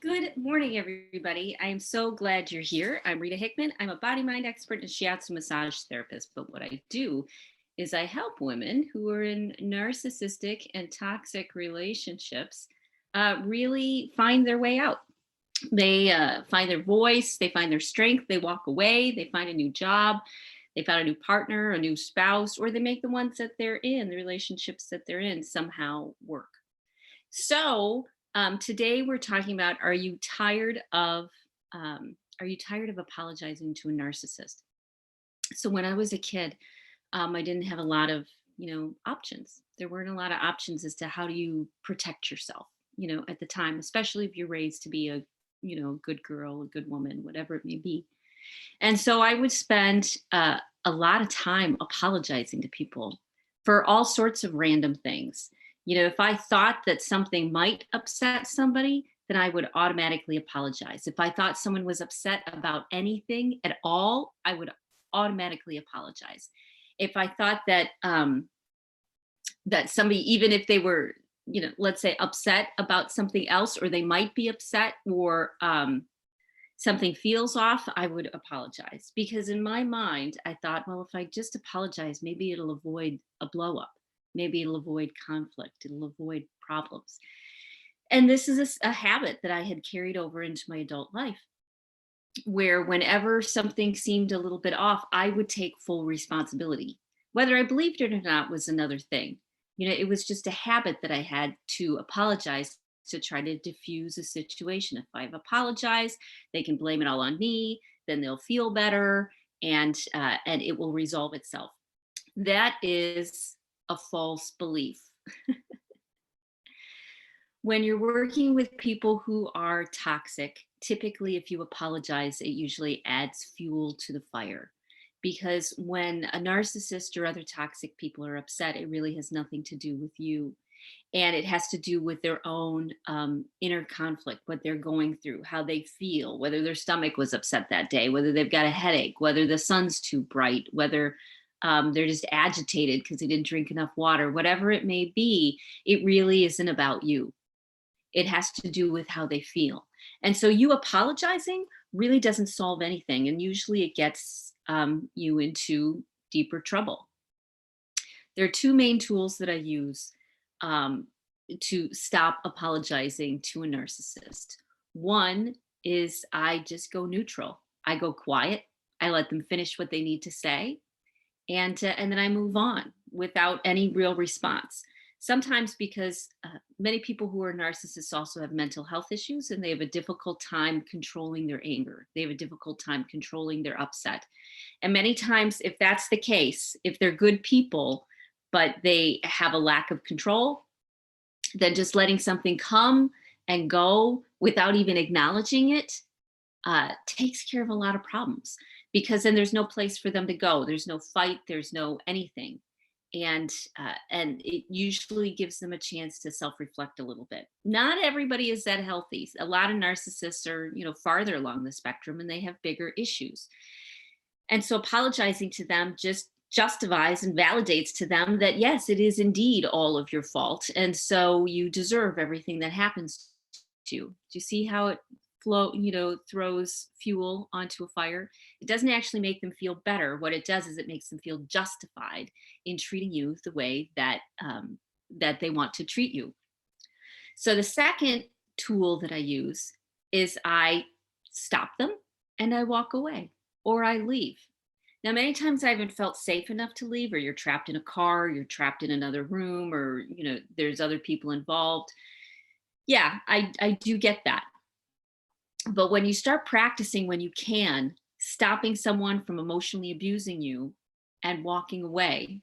Good morning, everybody. I am so glad you're here. I'm Rita Hickman. I'm a body mind expert and shiatsu massage therapist. But what I do is I help women who are in narcissistic and toxic relationships really find their way out. They find their voice, they find their strength, they walk away, they find a new job, they found a new partner, a new spouse, or they make the ones that they're in, the relationships that they're in, somehow work. Today we're talking about are you tired of apologizing to a narcissist? So when I was a kid, I didn't have a lot of options. There weren't a lot of options as to how do you protect yourself. At the time, especially if you're raised to be a good girl, a good woman, whatever it may be. And so I would spend a lot of time apologizing to people for all sorts of random things. If I thought that something might upset somebody, then I would automatically apologize. If I thought someone was upset about anything at all, I would automatically apologize. If I thought that somebody, even if they were, let's say upset about something else, or they might be upset, or something feels off, I would apologize. Because in my mind, I thought, well, if I just apologize, maybe it'll avoid a blow up. Maybe it'll avoid conflict. It'll avoid problems. And this is a habit that I had carried over into my adult life, where whenever something seemed a little bit off, I would take full responsibility. Whether I believed it or not was another thing. It was just a habit that I had to apologize to try to diffuse a situation. If I've apologized, they can blame it all on me, then they'll feel better, and it will resolve itself. That is a false belief. When you're working with people who are toxic, typically if you apologize, it usually adds fuel to the fire. Because when a narcissist or other toxic people are upset, it really has nothing to do with you. And it has to do with their own inner conflict, what they're going through, how they feel, whether their stomach was upset that day, whether they've got a headache, whether the sun's too bright, whether they're just agitated because they didn't drink enough water, whatever it may be. It really isn't about you. It has to do with how they feel. And so you apologizing really doesn't solve anything. And usually it gets you into deeper trouble. There are two main tools that I use um, to stop apologizing to a narcissist. One is I just go neutral. I go quiet. I let them finish what they need to say, and then I move on without any real response. Sometimes because many people who are narcissists also have mental health issues, and they have a difficult time controlling their anger. They have a difficult time controlling their upset. And many times, if that's the case, if they're good people, but they have a lack of control, then just letting something come and go without even acknowledging it takes care of a lot of problems, because then there's no place for them to go. There's no fight. There's no anything. And it usually gives them a chance to self-reflect a little bit. Not everybody is that healthy. A lot of narcissists are, farther along the spectrum, and they have bigger issues. And so apologizing to them just justifies and validates to them that yes, it is indeed all of your fault, and so you deserve everything that happens to you. Do you see how it throws fuel onto a fire? It doesn't actually make them feel better. What it does is it makes them feel justified in treating you the way that they want to treat you. So the second tool that I use is I stop them and I walk away, or I leave. Now, many times I haven't felt safe enough to leave, or you're trapped in a car, you're trapped in another room, or there's other people involved. Yeah, I do get that. But when you start practicing, when you can, stopping someone from emotionally abusing you and walking away,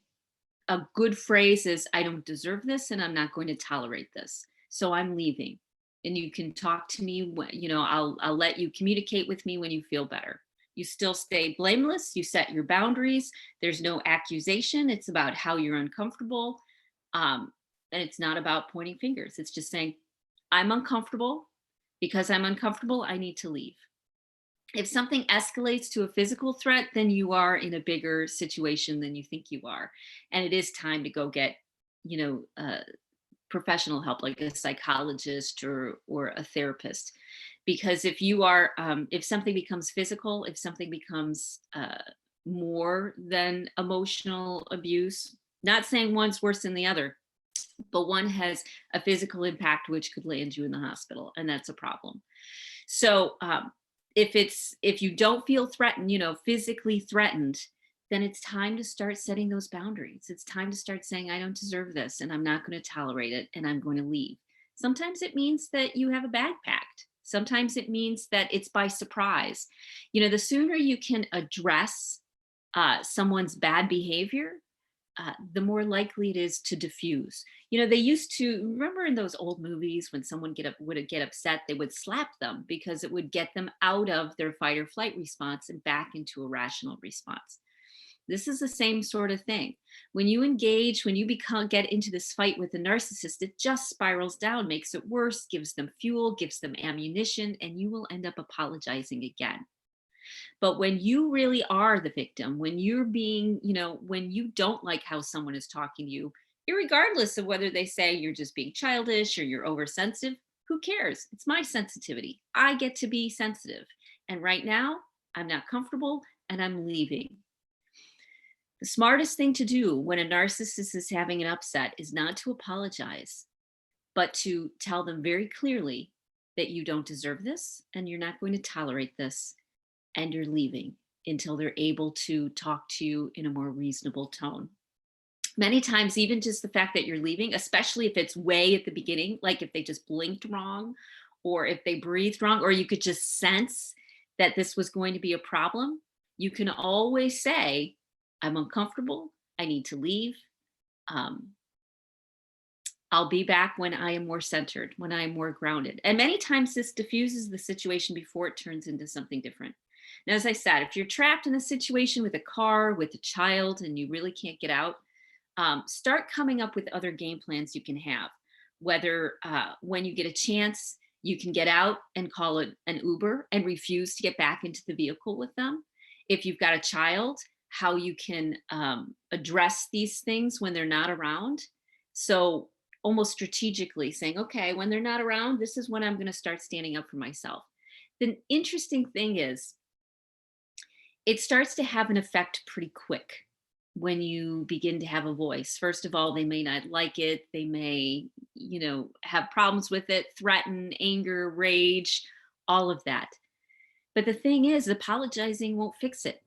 a good phrase is, I don't deserve this and I'm not going to tolerate this. So I'm leaving. And you can talk to me when, I'll let you communicate with me when you feel better. You still stay blameless. You set your boundaries. There's no accusation. It's about how you're uncomfortable. And it's not about pointing fingers. It's just saying, I'm uncomfortable. Because I'm uncomfortable, I need to leave. If something escalates to a physical threat, then you are in a bigger situation than you think you are. And it is time to go get, you know, uh, professional help, like a psychologist or a therapist. Because if you are, if something becomes physical, if something becomes more than emotional abuse, not saying one's worse than the other, but one has a physical impact which could land you in the hospital, and that's a problem. So if you don't feel threatened, physically threatened, then it's time to start setting those boundaries. It's time to start saying, I don't deserve this and I'm not going to tolerate it and I'm going to leave. Sometimes it means that you have a bag packed. Sometimes it means that it's by surprise. The sooner you can address someone's bad behavior, the more likely it is to diffuse. They used to remember in those old movies when someone would get upset, they would slap them because it would get them out of their fight or flight response and back into a rational response. This is the same sort of thing. When you engage, when you get into this fight with a narcissist, it just spirals down, makes it worse, gives them fuel, gives them ammunition, and you will end up apologizing again. But when you really are the victim, when you're being, when you don't like how someone is talking to you, irregardless of whether they say you're just being childish or you're oversensitive, who cares? It's my sensitivity. I get to be sensitive. And right now, I'm not comfortable and I'm leaving. The smartest thing to do when a narcissist is having an upset is not to apologize, but to tell them very clearly that you don't deserve this and you're not going to tolerate this and you're leaving until they're able to talk to you in a more reasonable tone. Many times, even just the fact that you're leaving, especially if it's way at the beginning, like if they just blinked wrong or if they breathed wrong, or you could just sense that this was going to be a problem, you can always say, I'm uncomfortable. I need to leave. Um, I'll be back when I am more centered, when I am more grounded. And many times this diffuses the situation before it turns into something different. Now, as I said, if you're trapped in a situation with a car, with a child, and you really can't get out, start coming up with other game plans you can have. Whether when you get a chance, you can get out and call it an Uber and refuse to get back into the vehicle with them. If you've got a child, how you can address these things when they're not around. So almost strategically saying, okay, when they're not around, this is when I'm going to start standing up for myself. The interesting thing is, it starts to have an effect pretty quick when you begin to have a voice. First of all, they may not like it. They may, have problems with it, threaten, anger, rage, all of that. But the thing is, apologizing won't fix it.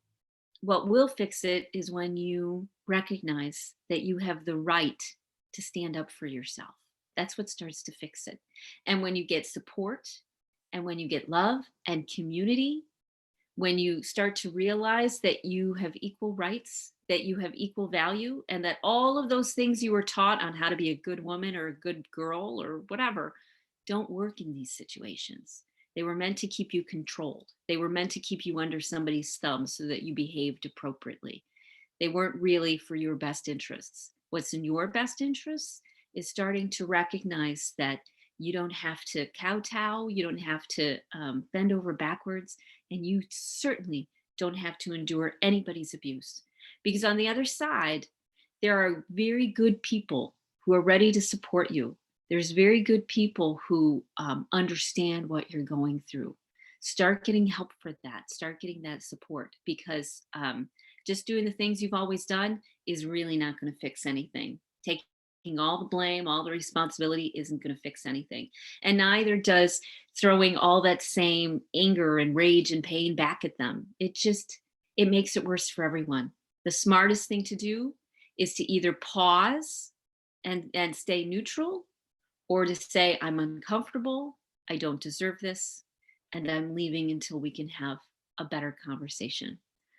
What will fix it is when you recognize that you have the right to stand up for yourself. That's what starts to fix it. And when you get support and when you get love and community, when you start to realize that you have equal rights, that you have equal value, and that all of those things you were taught on how to be a good woman or a good girl or whatever don't work in these situations. They were meant to keep you controlled. They were meant to keep you under somebody's thumb so that you behaved appropriately. They weren't really for your best interests. What's in your best interests is starting to recognize that you don't have to kowtow, you don't have to bend over backwards, and you certainly don't have to endure anybody's abuse. Because on the other side, there are very good people who are ready to support you. There's very good people who understand what you're going through. Start getting help for that. Start getting that support, because just doing the things you've always done is really not going to fix anything. Taking all the blame, all the responsibility isn't going to fix anything. And neither does throwing all that same anger and rage and pain back at them. It makes it worse for everyone. The smartest thing to do is to either pause and stay neutral, or to say, I'm uncomfortable, I don't deserve this, and I'm leaving until we can have a better conversation.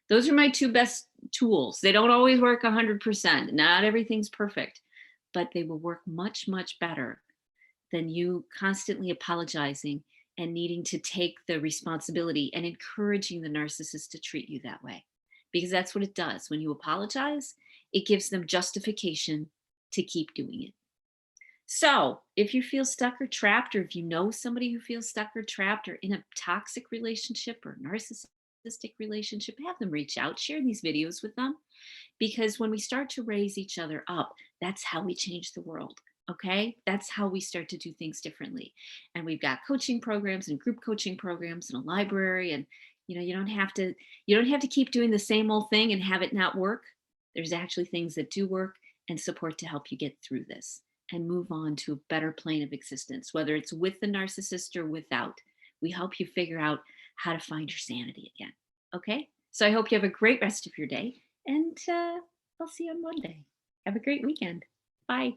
Those are my two best tools. They don't always work 100%. Not everything's perfect, but they will work much, much better than you constantly apologizing and needing to take the responsibility and encouraging the narcissist to treat you that way. Because that's what it does. When you apologize, it gives them justification to keep doing it. So if you feel stuck or trapped, or if you know somebody who feels stuck or trapped or in a toxic relationship or narcissistic relationship, have them reach out, share these videos with them. Because when we start to raise each other up, that's how we change the world. Okay, that's how we start to do things differently. And we've got coaching programs and group coaching programs and a library. And you don't have to keep doing the same old thing and have it not work. There's actually things that do work and support to help you get through this and move on to a better plane of existence, whether it's with the narcissist or without. We help you figure out how to find your sanity again. Okay, so I hope you have a great rest of your day, and I'll see you on Monday. Have a great weekend. Bye.